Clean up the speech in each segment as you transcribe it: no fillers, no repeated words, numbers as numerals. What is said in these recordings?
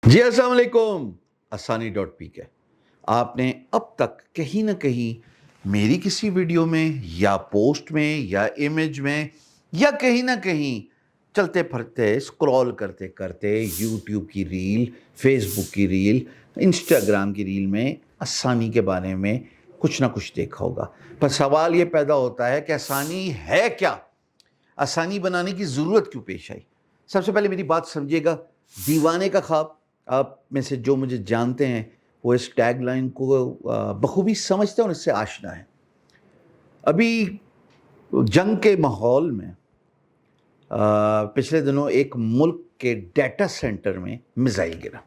جی السلام علیکم. asani.pk. آپ نے اب تک کہیں نہ کہیں میری کسی ویڈیو میں یا پوسٹ میں یا امیج میں یا کہیں نہ کہیں چلتے پھرتے اسکرول کرتے کرتے یوٹیوب کی ریل، فیس بک کی ریل، انسٹاگرام کی ریل میں آسانی کے بارے میں کچھ نہ کچھ دیکھا ہوگا. پر سوال یہ پیدا ہوتا ہے کہ آسانی ہے کیا؟ آسانی بنانے کی ضرورت کیوں پیش آئی؟ سب سے پہلے میری بات سمجھیے گا. دیوانے کا خواب، آپ میں سے جو مجھے جانتے ہیں وہ اس ٹیگ لائن کو بخوبی سمجھتے ہیں اور اس سے آشنا ہے. ابھی جنگ کے ماحول میں پچھلے دنوں ایک ملک کے ڈیٹا سینٹر میں میزائل گرا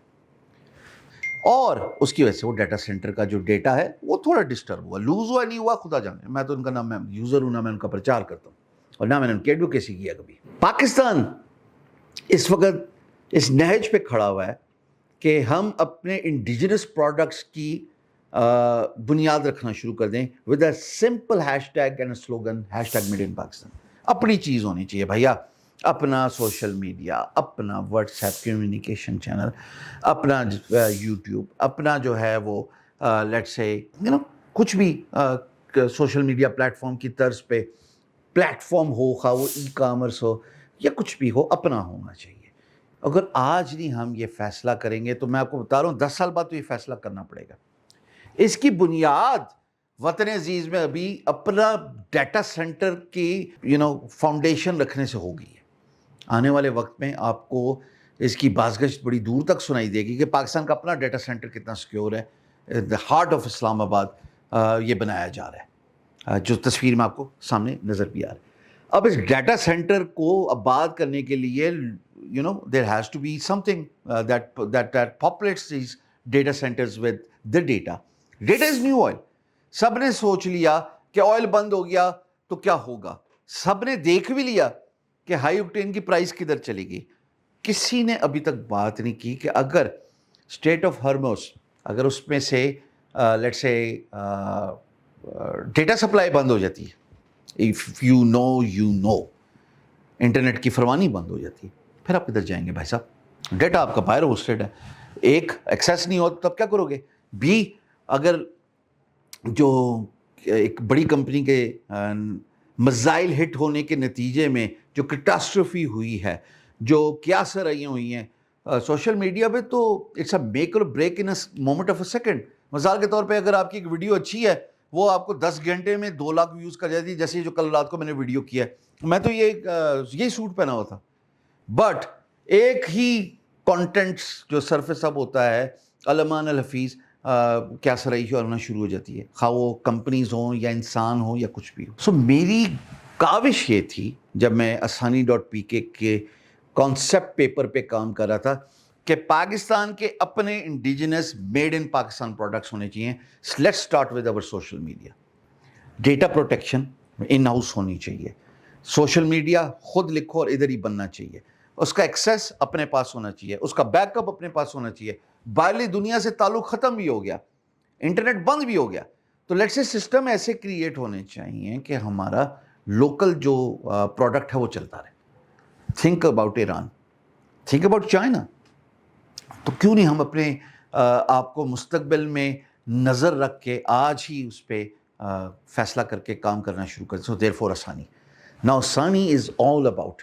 اور اس کی وجہ سے وہ ڈیٹا سینٹر کا جو ڈیٹا ہے وہ تھوڑا ڈسٹرب ہوا. لوز ہوا نہیں ہوا خدا جانے، میں تو ان کا نام میں یوزر ہوں، نہ میں ان کا پرچار کرتا ہوں اور نہ میں نے ان کی ایڈوکیسی کیا کبھی. پاکستان اس وقت اس نہج پہ کھڑا ہوا ہے کہ ہم اپنے انڈیجنس پروڈکٹس کی بنیاد رکھنا شروع کر دیں with a simple hash tag and slogan #made in Pakistan. اپنی چیز ہونی چاہیے بھیا، اپنا سوشل میڈیا، اپنا واٹس ایپ کمیونیکیشن چینل، اپنا یوٹیوب، اپنا جو ہے وہ لیٹس سے کچھ بھی سوشل میڈیا پلیٹ فارم کی طرز پہ پلیٹ فارم ہو، خواہ وہ ای کامرس ہو یا کچھ بھی ہو، اپنا ہونا چاہیے. اگر آج نہیں ہم یہ فیصلہ کریں گے تو میں آپ کو بتا رہا ہوں 10 سال بعد تو یہ فیصلہ کرنا پڑے گا. اس کی بنیاد وطن عزیز میں ابھی اپنا ڈیٹا سینٹر کی فاؤنڈیشن رکھنے سے ہو گئی ہے. آنے والے وقت میں آپ کو اس کی بازگشت بڑی دور تک سنائی دے گی کہ پاکستان کا اپنا ڈیٹا سینٹر کتنا سیکیور ہے. دا ہارٹ آف اسلام آباد یہ بنایا جا رہا ہے، جو تصویر میں آپ کو سامنے نظر بھی آ رہا ہے. اب اس ڈیٹا سینٹر کو آباد کرنے کے لیے there has to be something that populates these data centers with the data. Data is new oil. سب نے سوچ لیا کہ آئل بند ہو گیا تو کیا ہوگا. سب نے دیکھ بھی لیا کہ ہائی اوکٹین کی پرائس کدھر چلے گی. کسی نے ابھی تک بات نہیں کی کہ اگر اسٹریٹ آف ہارموز، اگر اس میں سے لیٹس سے ڈیٹا سپلائی بند ہو جاتی ہے، اف یو نو انٹرنیٹ کی فروانی بند ہو جاتی ہے، پھر آپ کدھر جائیں گے بھائی صاحب؟ ڈیٹا آپ کا باہر ہوسٹڈ ہے، ایک ایکسیس نہیں ہو تب کیا کرو گے؟ بھی اگر جو ایک بڑی کمپنی کے میزائل ہٹ ہونے کے نتیجے میں جو کیٹاسٹروفی ہوئی ہے، جو کیاسر آئی ہوئی ہیں سوشل میڈیا پہ، تو اٹس اے میک اور break in moment of a second. مثال کے طور پہ اگر آپ کی ایک ویڈیو اچھی ہے، وہ آپ کو 10 گھنٹے میں 2 لاکھ ویوز کر جاتی ہے، جیسے جو کل رات کو میں نے ویڈیو کیا ہے. میں تو یہ سوٹ پہنا ہوا تھا، بٹ ایک ہی کانٹینٹس جو سرفیس اب ہوتا ہے علمان الحفیظ کیا سرائی ہونا شروع ہو جاتی ہے، خواہ وہ کمپنیز ہوں یا انسان ہوں یا کچھ بھی ہو. سو میری کاوش یہ تھی جب میں asani.pk کے کانسیپٹ پیپر پہ کام کر رہا تھا کہ پاکستان کے اپنے indigenous made in Pakistan products ہونے چاہیے. لیٹس اسٹارٹ ود اور social media. Data protection in house ہونی چاہیے. سوشل میڈیا خود لکھو اور ادھر ہی بننا چاہیے. اس کا ایکسیس اپنے پاس ہونا چاہیے، اس کا بیک اپ اپنے پاس ہونا چاہیے. باہرلی دنیا سے تعلق ختم بھی ہو گیا، انٹرنیٹ بند بھی ہو گیا، تو لیٹس سے سسٹم ایسے کریٹ ہونے چاہیے کہ ہمارا لوکل جو پروڈکٹ ہے وہ چلتا رہے. Think about Iran, think about China. تو کیوں نہیں ہم اپنے آپ کو مستقبل میں نظر رکھ کے آج ہی اس پہ فیصلہ کر کے کام کرنا شروع کریں. سو دیر فور آسانی. Now Asani is all about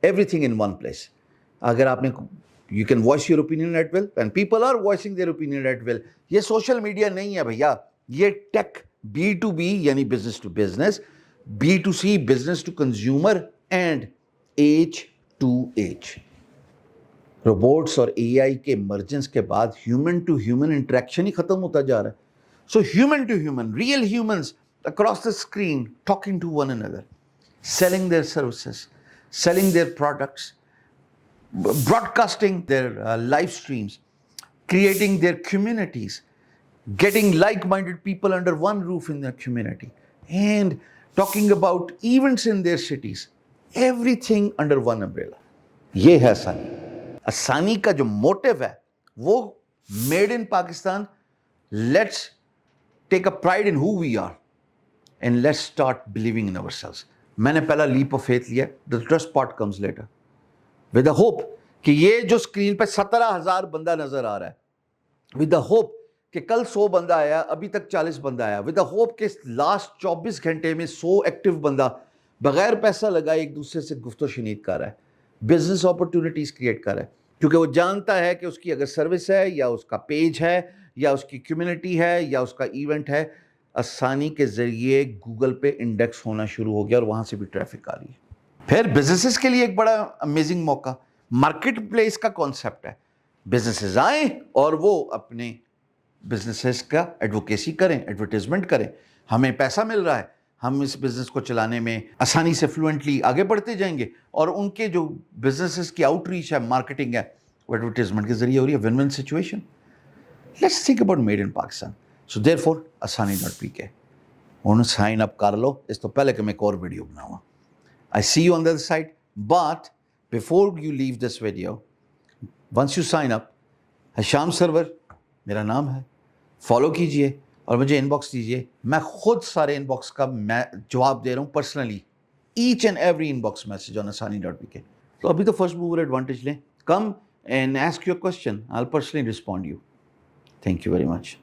everything in one place. اگر آپ نے you can voice your opinion at will and people are voicing their opinion at will. یہ سوشل میڈیا نہیں ہے بھیا، یہ ٹیک B2B یعنی business to business, B2C business to consumer and H2H. Robots اور AI کے ایمرجنس کے بعد ہیومن ٹو ہیومن انٹریکشن ہی ختم ہوتا جا رہا ہے. So human to human, real humans across the screen talking to one another, selling their services, selling their products, broadcasting their live streams, creating their communities, getting like-minded people under one roof in their community, and talking about events in their cities. Everything under one umbrella. یہ ہے آسانی. آسانی کا جو motive ہے وہ made in Pakistan. Let's take a pride in who we are and let's start believing in ourselves. میں نے پہلا لیپ آف فیتھ لیا. The trust part comes later. With the hope کہ یہ جو اسکرین پہ 17,000 بندہ نظر آ رہا ہے ود دا ہوپ کہ کل 100 بندہ آیا, ابھی تک 40 بندہ آیا, ود دا ہوپ کہ لاسٹ 24 گھنٹے میں 100 ایکٹیو بندہ بغیر پیسہ لگائے ایک دوسرے سے گفت و شنید کر رہا ہے, بزنس اپرچونیٹیز کریٹ کر رہا ہے, کیونکہ وہ جانتا ہے کہ اس کی اگر سروس ہے یا اس کا پیج ہے یا اس کی کمیونٹی ہے یا اس کا ایونٹ ہے, آسانی کے ذریعے گوگل پہ انڈیکس ہونا شروع ہو گیا اور وہاں سے بھی ٹریفک آ رہی ہے. پھر بزنسز کے لیے ایک بڑا امیزنگ موقع, مارکیٹ پلیس کا کانسیپٹ ہے. بزنسز آئیں اور وہ اپنے بزنسز کا ایڈوکیسی کریں, ایڈورٹیزمنٹ کریں, ہمیں پیسہ مل رہا ہے, ہم اس بزنس کو چلانے میں آسانی سے فلوئنٹلی آگے بڑھتے جائیں گے, اور ان کے جو بزنسز کی آؤٹ ریچ ہے, مارکیٹنگ ہے, وہ ایڈورٹیزمنٹ کے ذریعے ہو رہی ہے. One one situation. Let's think about made in Pakistan. So there for asani.pk انہوں سائن اپ کر لو, اس تو پہلے کہ میں ایک اور ویڈیو بناؤں. I see you on the other side, but before you leave this video, once you sign up, حشام سرور میرا نام ہے, فالو کیجئے اور مجھے ان باکس دیجئے. میں خود سارے ان باکس کا میں جواب دے رہا ہوں personally, each and every inbox message on asani.pk. تو ابھی تو فرسٹ موور ایڈوانٹیج لیں. Come and ask your question, I'll personally respond you. Thank you very much.